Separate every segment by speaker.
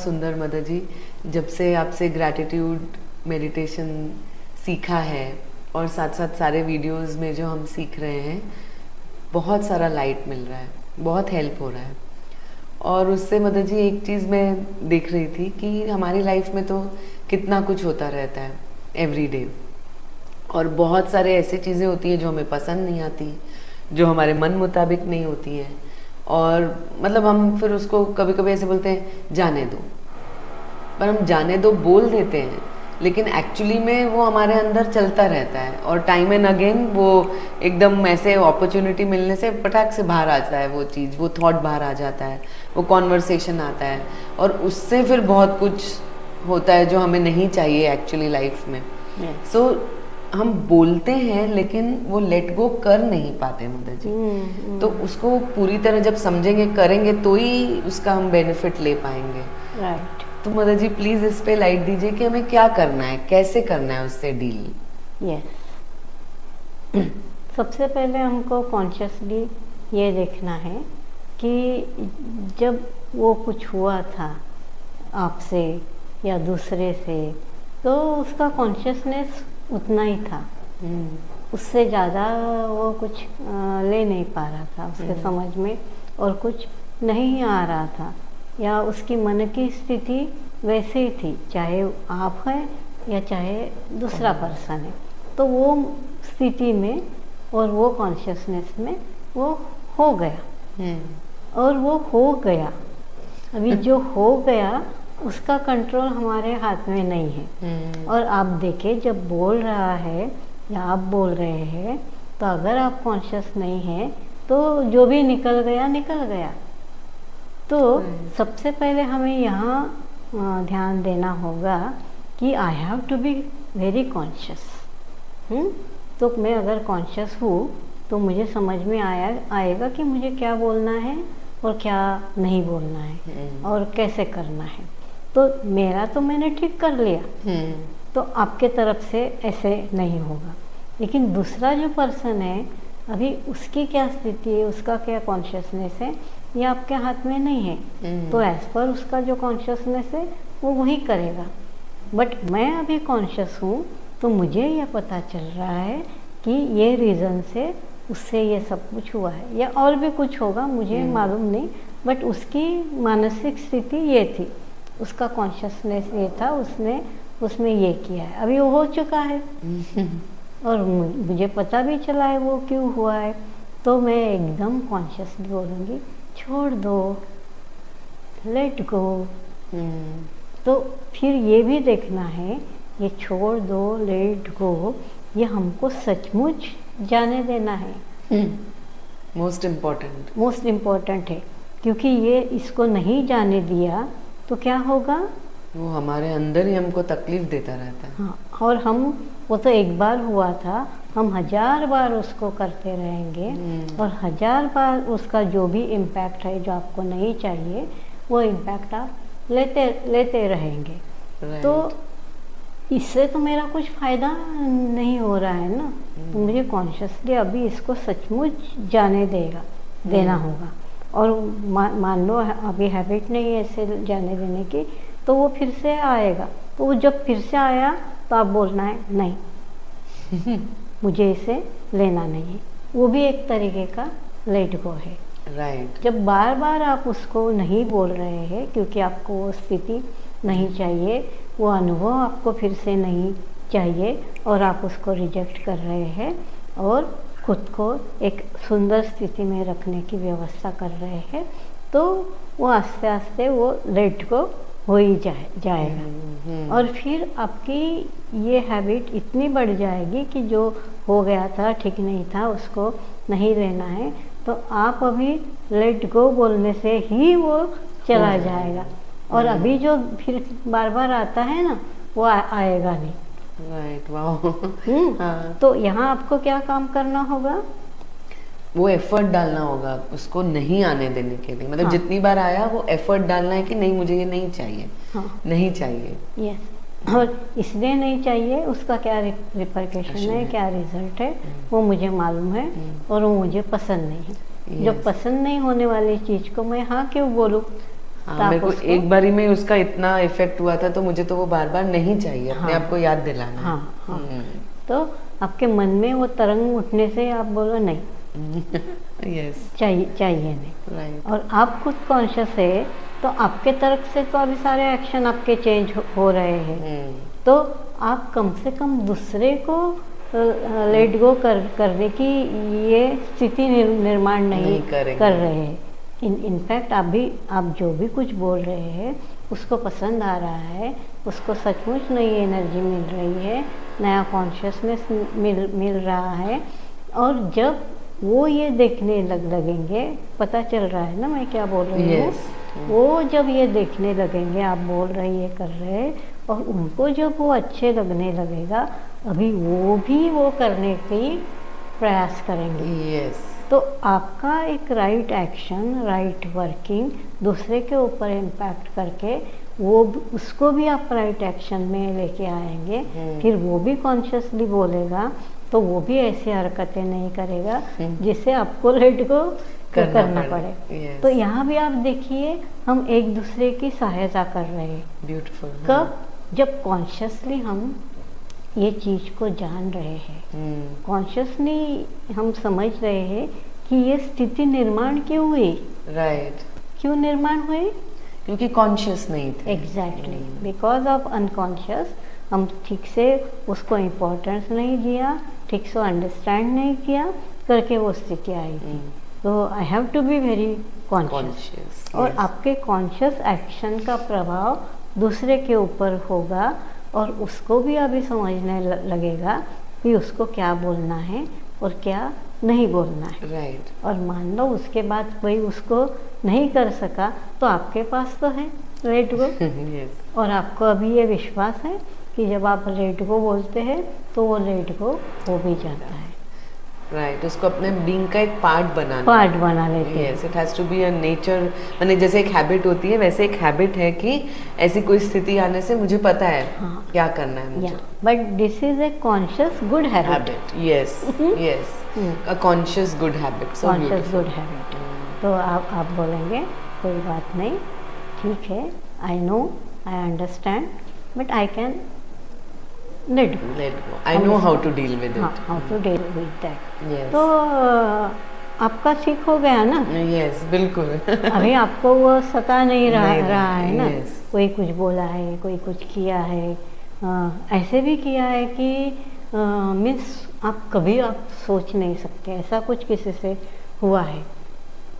Speaker 1: बहुत सुंदर मदर जी। जब से आपसे ग्रैटिट्यूड मेडिटेशन सीखा है और साथ साथ सारे वीडियोस में जो हम सीख रहे हैं, बहुत सारा लाइट मिल रहा है, बहुत हेल्प हो रहा है। और उससे मदर जी एक चीज़ मैं देख रही थी कि हमारी लाइफ में तो कितना कुछ होता रहता है एवरी डे, और बहुत सारे ऐसी चीज़ें होती हैं जो हमें पसंद नहीं आती, जो हमारे मन मुताबिक नहीं होती हैं, और मतलब हम फिर उसको कभी कभी ऐसे बोलते हैं जाने दो, पर हम जाने दो बोल देते हैं, लेकिन एक्चुअली में वो हमारे अंदर चलता रहता है, और टाइम एंड अगेन वो एकदम ऐसे अपॉर्चुनिटी मिलने से पटाख से बाहर आता है वो चीज़, वो थॉट बाहर आ जाता है, वो कॉन्वर्सेशन आता है, और उससे फिर बहुत कुछ होता है जो हमें नहीं चाहिए एक्चुअली लाइफ में। सो हम बोलते हैं लेकिन वो लेट गो कर नहीं पाते मदर जी। तो उसको पूरी तरह जब समझेंगे, करेंगे, तो ही उसका हम बेनिफिट ले पाएंगे।
Speaker 2: राइट।
Speaker 1: तो मदर जी प्लीज इस पे लाइट दीजिए कि हमें क्या करना है, कैसे करना है उससे डील।
Speaker 2: यस। सबसे पहले हमको कॉन्शियसली ये देखना है कि जब वो कुछ हुआ था आपसे या दूसरे से, तो उसका कॉन्शियसनेस उतना ही था, उससे ज़्यादा वो कुछ ले नहीं पा रहा था उसके समझ में, और कुछ नहीं आ रहा था, या उसकी मन की स्थिति वैसे ही थी, चाहे आप हैं या चाहे दूसरा पर्सन है। तो वो स्थिति में और वो कॉन्शियसनेस में वो हो गया, और वो हो गया। अभी जो हो गया उसका कंट्रोल हमारे हाथ में नहीं है। और आप देखें, जब बोल रहा है या आप बोल रहे हैं, तो अगर आप कॉन्शियस नहीं है तो जो भी निकल गया निकल गया। तो सबसे पहले हमें यहाँ ध्यान देना होगा कि I have to be very conscious. तो मैं अगर कॉन्शियस हूँ तो मुझे समझ में आएगा कि मुझे क्या बोलना है और क्या नहीं बोलना है और कैसे करना है। तो मेरा तो मैंने ठीक कर लिया, तो आपके तरफ से ऐसे नहीं होगा। लेकिन दूसरा जो पर्सन है, अभी उसकी क्या स्थिति है, उसका क्या कॉन्शियसनेस है, ये आपके हाथ में नहीं है। तो एज पर उसका जो कॉन्शियसनेस है वो वही करेगा। बट मैं अभी कॉन्शियस हूँ, तो मुझे ये पता चल रहा है कि ये रीज़न से उससे ये सब कुछ हुआ है, या और भी कुछ होगा, मुझे मालूम नहीं। बट उसकी मानसिक स्थिति ये थी, उसका कॉन्शियसनेस ये था, उसने ये किया है, अभी वो हो चुका है और मुझे पता भी चला है वो क्यों हुआ है। तो मैं एकदम कॉन्शियसली बोलूँगी, छोड़ दो, लेट गो। तो फिर ये भी देखना है, ये छोड़ दो, लेट गो, ये हमको सचमुच जाने देना है।
Speaker 1: मोस्ट
Speaker 2: इम्पोर्टेंट है, क्योंकि ये इसको नहीं जाने दिया तो क्या होगा,
Speaker 1: वो हमारे अंदर ही हमको तकलीफ देता रहता है।
Speaker 2: हाँ, और वो तो एक बार हुआ था, हम 1000 बार उसको करते रहेंगे, और 1000 बार उसका जो भी इम्पैक्ट है जो आपको नहीं चाहिए, वो इम्पैक्ट आप लेते रहेंगे। तो इससे तो मेरा कुछ फ़ायदा नहीं हो रहा है ना। तो मुझे कॉन्शियसली अभी इसको सचमुच जाने देना होगा। और मान लो अभी हैबिट नहीं है ऐसे जाने देने की, तो वो फिर से आएगा। तो वो जब फिर से आया तो आप बोलना है नहीं मुझे इसे लेना नहीं है। वो भी एक तरीके का लेट गो है।
Speaker 1: राइट।
Speaker 2: जब बार बार आप उसको नहीं बोल रहे हैं क्योंकि आपको वो स्थिति नहीं चाहिए, वो अनुभव आपको फिर से नहीं चाहिए, और आप उसको रिजेक्ट कर रहे हैं और खुद को एक सुंदर स्थिति में रखने की व्यवस्था कर रहे हैं, तो वो आस्ते आस्ते वो लेट गो हो ही जाएगा। और फिर आपकी ये हैबिट इतनी बढ़ जाएगी कि जो हो गया था, ठीक नहीं था, उसको नहीं लेना है, तो आप अभी लेट गो बोलने से ही वो चला जाएगा। और अभी जो फिर बार बार आता है ना, वो आएगा नहीं।
Speaker 1: राइट। वाह।
Speaker 2: तो यहाँ आपको क्या काम करना होगा,
Speaker 1: वो एफर्ट डालना होगा उसको नहीं आने देने के लिए। मतलब जितनी बार आया वो एफर्ट डालना है कि नहीं, मुझे ये नहीं चाहिए। नहीं चाहिए।
Speaker 2: यस। और इसलिए नहीं चाहिए, उसका क्या रिपरकशन है, क्या रिजल्ट है, वो मुझे मालूम है, और वो मुझे पसंद नहीं है। जब पसंद नहीं होने वाली चीज़ को मैं हाँ क्यों बोलूँ।
Speaker 1: हाँ,
Speaker 2: तो आप
Speaker 1: मेरे को
Speaker 2: उसको-
Speaker 1: एक बारी में उसका इतना इफेक्ट हुआ था तो मुझे तो वो बार बार नहीं चाहिए, अपने
Speaker 2: हाँ।
Speaker 1: आप को याद दिलाना है।
Speaker 2: हाँ हाँ, तो आपके मन में वो तरंग उठने से आप बोलो नहीं,
Speaker 1: यस,
Speaker 2: चाहिए नहीं।
Speaker 1: राइट।
Speaker 2: और आप खुद कॉन्शियस है तो आपके तरफ से तो अभी सारे एक्शन आपके चेंज हो रहे हैं, तो आप कम से कम दूसरे को लेट गो करने की ये स्थिति निर्माण नहीं
Speaker 1: करेंगे।
Speaker 2: कर रहे हैं। इनफैक्ट आप जो भी कुछ बोल रहे हैं उसको पसंद आ रहा है, उसको सचमुच नई एनर्जी मिल रही है, नया कॉन्शियसनेस मिल रहा है। और जब वो ये देखने लगेंगे, पता चल रहा है ना मैं क्या बोल रही हूँ, वो जब ये देखने लगेंगे आप बोल रहे ये कर रहे, और उनको जब वो अच्छे लगने लगेगा अभी वो भी वो करने की प्रयास करेंगे।
Speaker 1: यस,
Speaker 2: तो आपका एक राइट एक्शन, राइट वर्किंग दूसरे के ऊपर इम्पैक्ट करके उसको भी आप राइट एक्शन में लेके आएंगे, फिर वो भी कॉन्शियसली बोलेगा तो वो भी ऐसी हरकतें नहीं करेगा जिससे आपको लेट गो करना पड़े।
Speaker 1: Yes.
Speaker 2: तो यहाँ भी आप देखिए हम एक दूसरे की सहायता कर रहे हैं।
Speaker 1: ब्यूटीफुल।
Speaker 2: कब? जब कॉन्शियसली हम ये चीज़ को जान रहे हैं, कॉन्शियसली हम समझ रहे हैं कि ये स्थिति निर्माण क्यों हुई,
Speaker 1: राइट,
Speaker 2: क्यों निर्माण हुई,
Speaker 1: क्योंकि कॉन्शियस नहीं थे।
Speaker 2: Exactly because of unconscious. हम ठीक से उसको इम्पोर्टेंस नहीं दिया, ठीक से अंडरस्टैंड नहीं किया करके वो स्थिति आई थी। तो I have to be very conscious. और आपके कॉन्शियस एक्शन का प्रभाव दूसरे के ऊपर होगा और उसको भी अभी समझने लगेगा कि उसको क्या बोलना है और क्या नहीं बोलना है।
Speaker 1: राइट।
Speaker 2: और मान लो उसके बाद कोई उसको नहीं कर सका तो आपके पास तो है लेट गो।
Speaker 1: यस,
Speaker 2: और आपको अभी ये विश्वास है कि जब आप लेट गो बोलते हैं तो वो लेट गो हो भी जाता है।
Speaker 1: राइट, उसको अपने बीइंग का एक पार्ट
Speaker 2: बना लेते हैं।
Speaker 1: Yes, it has to be a nature, माने जैसे एक हैबिट होती है वैसे एक हैबिट है कि ऐसी कोई स्थिति आने से मुझे पता है क्या करना है मुझे।
Speaker 2: But this is a conscious good habit.
Speaker 1: Yes yes, a conscious good habit. So
Speaker 2: conscious good habit. तो आप बोलेंगे कोई बात नहीं, ठीक है, I know, I understand, but I can let go.
Speaker 1: I know how to deal with it.
Speaker 2: How to deal with that.
Speaker 1: Yes,
Speaker 2: तो आपका ठीक हो गया ना।
Speaker 1: यस, बिल्कुल।
Speaker 2: अभी आपको वो सता नहीं रहा है ना।
Speaker 1: yes.
Speaker 2: कोई कुछ बोला है, कोई कुछ किया है, ऐसे भी किया है कि मीन्स आप सोच नहीं सकते ऐसा कुछ किसी से हुआ है।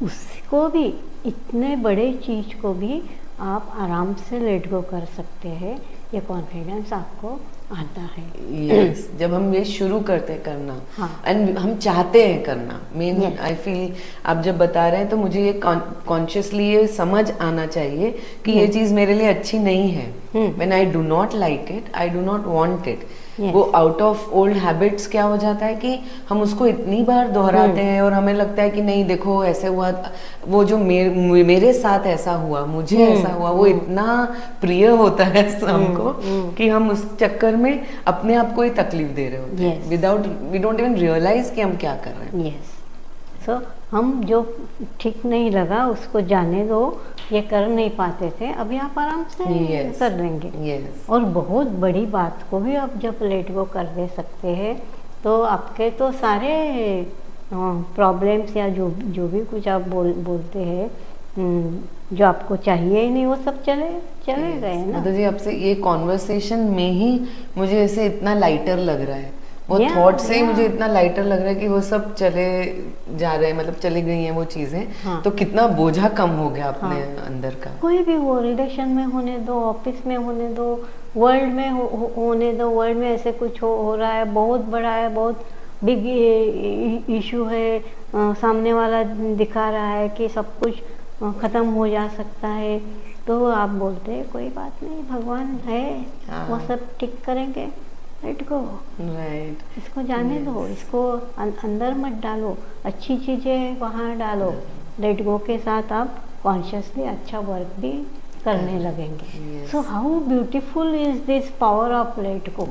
Speaker 2: उसको भी, इतने बड़े चीज को भी आप आराम से लेट गो कर सकते हैं। ये कॉन्फिडेंस आपको आता है।
Speaker 1: यस, जब हम ये शुरू करते हैं करना एंड हम चाहते हैं करना, मेन आई फील आप जब बता रहे हैं तो मुझे ये कॉन्शियसली ये समझ आना चाहिए कि ये चीज मेरे लिए अच्छी नहीं है। When I do not like it, I do not want it, वो आउट ऑफ ओल्ड हैबिट्स क्या हो जाता है कि हम उसको इतनी बार दोहराते हैं और हमें लगता है कि नहीं देखो ऐसे हुआ, वो जो मेरे साथ ऐसा हुआ, मुझे ऐसा हुआ, वो इतना प्रिय होता है हमको कि हम उस चक्कर में अपने आप को ही तकलीफ दे रहे होते हैं without, we don't even realise कि हम क्या कर रहे हैं।
Speaker 2: सो हम जो ठीक नहीं लगा उसको जाने दो, ये कर नहीं पाते थे, अभी आप आराम से कर लेंगे। और बहुत बड़ी बात को भी आप जब लेट गो कर दे सकते हैं तो आपके तो सारे प्रॉब्लम्स या जो भी कुछ आप बोलते हैं जो आपको चाहिए ही नहीं वो सब चले गए ना।
Speaker 1: मतलब जी आपसे ये कॉन्वर्सेशन में ही मुझे ऐसे इतना लाइटर लग रहा है, वो थॉट से ही मुझे इतना लाइटर लग रहा है कि वो सब चले जा रहे हैं, मतलब चली गई हैं वो चीजें। तो कितना बोझा कम हो गया अपने अंदर का।
Speaker 2: कोई भी वो रिलेशन में होने दो, ऑफिस में होने दो, वर्ल्ड में होने दो, वर्ल्ड में ऐसे कुछ हो रहा है, बहुत बड़ा है, बहुत बिग इशू है, सामने वाला दिखा रहा है कि सब कुछ खत्म हो जा सकता है, तो आप बोलते हैं कोई बात नहीं, भगवान है, वो सब ठीक करेंगे, लेट गो।
Speaker 1: राइट,
Speaker 2: इसको जाने दो, इसको अंदर मत डालो, अच्छी चीजें वहाँ डालो। लेट गो के साथ आप कॉन्शियसली अच्छा वर्क भी करने लगेंगे। So how beautiful is this power of let go.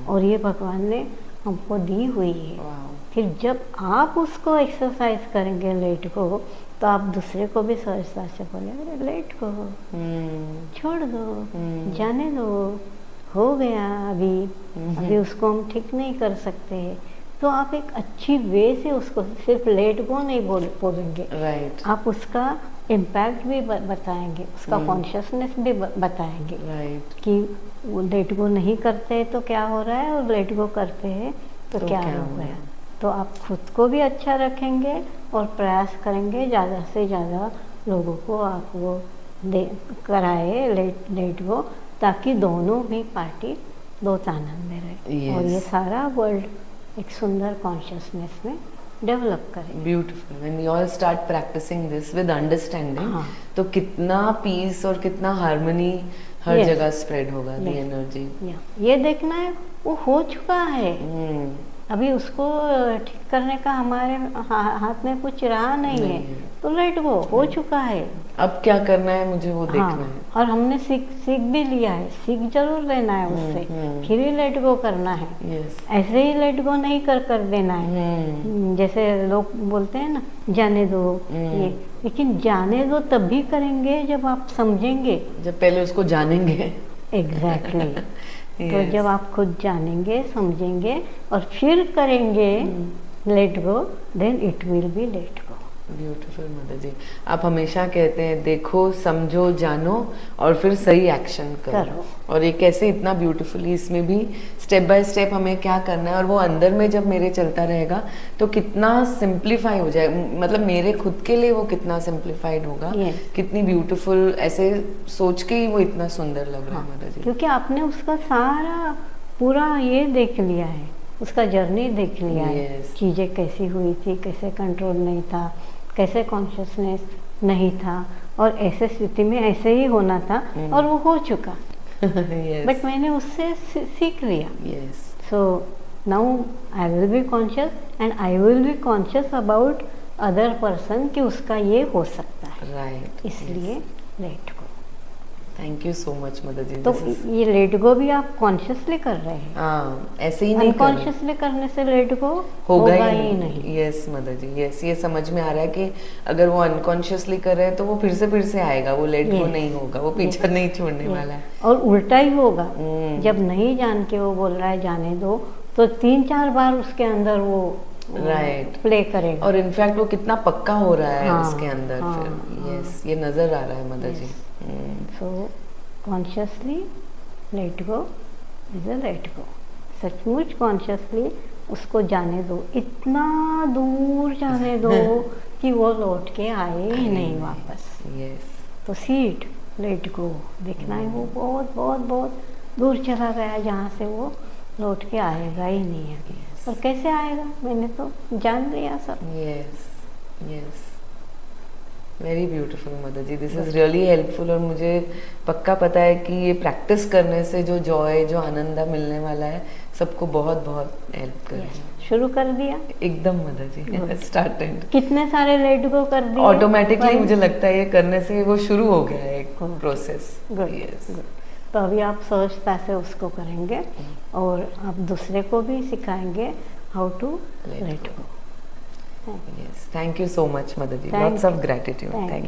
Speaker 2: और ये भगवान ने हमको दी हुई है।
Speaker 1: वाओ।
Speaker 2: फिर जब आप उसको एक्सरसाइज करेंगे लेट को, तो आप दूसरे को भी सहजता से बोले अरे लेट को, छोड़ दो, जाने दो, हो गया, अभी उसको हम ठीक नहीं कर सकते। तो आप एक अच्छी वे से उसको सिर्फ लेट गो नहीं बोलेंगे,
Speaker 1: राइट।
Speaker 2: आप उसका इम्पैक्ट भी बताएंगे, उसका कॉन्शियसनेस भी बताएंगे,
Speaker 1: राइट।
Speaker 2: कि वो लेट गो नहीं करते तो क्या हो रहा है, और लेट गो करते हैं तो क्या हो गया। तो आप खुद को भी अच्छा रखेंगे और प्रयास करेंगे ज़्यादा से ज़्यादा लोगों को आप वो कराए लेट गो, ताकि दोनों भी पार्टी बहुत आनंद में रहे। और ये सारा वर्ल्ड एक सुंदर कॉन्शियसनेस में डेवलप करें।
Speaker 1: Beautiful. When you all start practising this with understanding, तो कितना पीस और कितना हार्मनी हर जगह स्प्रेड होगा, दी एनर्जी।
Speaker 2: ये देखना है वो हो चुका है, अभी उसको ठीक करने का हमारे हाथ में कुछ रहा नहीं है, तो लेट गो, हो चुका है।
Speaker 1: अब क्या करना है मुझे वो देखना है।
Speaker 2: और हमने सीख भी लिया है, सीख जरूर लेना है उससे, फिर ही लेट गो करना है। ऐसे ही लेट गो नहीं कर देना है। जैसे लोग बोलते हैं ना जाने दो, ये, लेकिन जाने दो तब भी करेंगे जब आप समझेंगे,
Speaker 1: जब पहले उसको जानेंगे।
Speaker 2: एग्जैक्टली। तो जब आप खुद जानेंगे, समझेंगे और फिर करेंगे let go, then it will be let go.
Speaker 1: Beautiful mother ji. आप हमेशा कहते हैं देखो, समझो, जानो और फिर सही एक्शन करो। और ये कैसे इतना ब्यूटीफुली, इसमें भी स्टेप बाय स्टेप हमें क्या करना है, और वो अंदर में जब मेरे चलता रहेगा तो कितना सिंप्लीफाई हो जाए, मतलब मेरे खुद के लिए वो कितना सिंप्लीफाइड होगा। कितनी ब्यूटीफुल, ऐसे सोच के ही वो इतना सुंदर लग रहा है मदर जी।
Speaker 2: क्योंकि आपने उसका सारा पूरा ये देख लिया है, उसका जर्नी देख लिया है, चीज़ें कैसी हुई थी, कैसे कंट्रोल नहीं था, कैसे कॉन्शियसनेस नहीं था, और ऐसे स्थिति में ऐसे ही होना था, और वो हो चुका। बट मैंने उससे सीख लिया। So now I will be conscious, and I will be conscious about other person कि उसका ये हो सकता है।
Speaker 1: राइट।
Speaker 2: इसलिए let go.
Speaker 1: Thank you so much mother ji.
Speaker 2: तो ये लेट गो भी आप कॉन्शियसली कर रहे हैं।
Speaker 1: ऐसे ही नहीं,
Speaker 2: अनकॉन्शियसली करने से लेट गो होगा ही नहीं।
Speaker 1: यस मदर जी, यस। ये समझ में आ रहा है कि अगर वो अनकॉन्शियसली कर रहे हैं तो वो फिर से आएगा, वो लेट गो नहीं होगा, वो पीछा नहीं छोड़ने वाला है।
Speaker 2: और उल्टा ही होगा, जब नहीं जान के वो बोल रहा है जाने दो, तो 3-4 बार उसके अंदर वो प्ले करेगा।
Speaker 1: और इनफैक्ट वो कितना पक्का हो रहा है उसके अंदर फिर। यस, ये नजर आ रहा है mother ji.
Speaker 2: So consciously let go is a let go. सचमुच कॉन्शियसली उसको जाने दो, इतना दूर जाने दो कि वो लौट के आए ही नहीं वापस। तो सीट लेट गो, देखना है वो बहुत बहुत बहुत दूर चला गया, जहाँ से वो लौट के आएगा ही नहीं है। और कैसे आएगा, मैंने तो जान लिया सब।
Speaker 1: Yes, very beautiful mother ji, this is really helpful. और मुझे पक्का पता है कि ये प्रैक्टिस करने से जो जॉय, जो आनंद मिलने वाला है, सबको बहुत बहुत हेल्प करेगा।
Speaker 2: शुरू कर दिया
Speaker 1: एकदम मदर जी, स्टार्टेड।
Speaker 2: कितने सारे लेट गो कर दिए
Speaker 1: ऑटोमेटिकली। मुझे लगता है ये करने से वो शुरू हो गया है एक प्रोसेस।
Speaker 2: तो अभी आप सहजता से उसको करेंगे, और आप दूसरे को भी सिखाएंगे how to let go.
Speaker 1: Yes, thank you so much, Mother ji. Lots of gratitude. Thank you.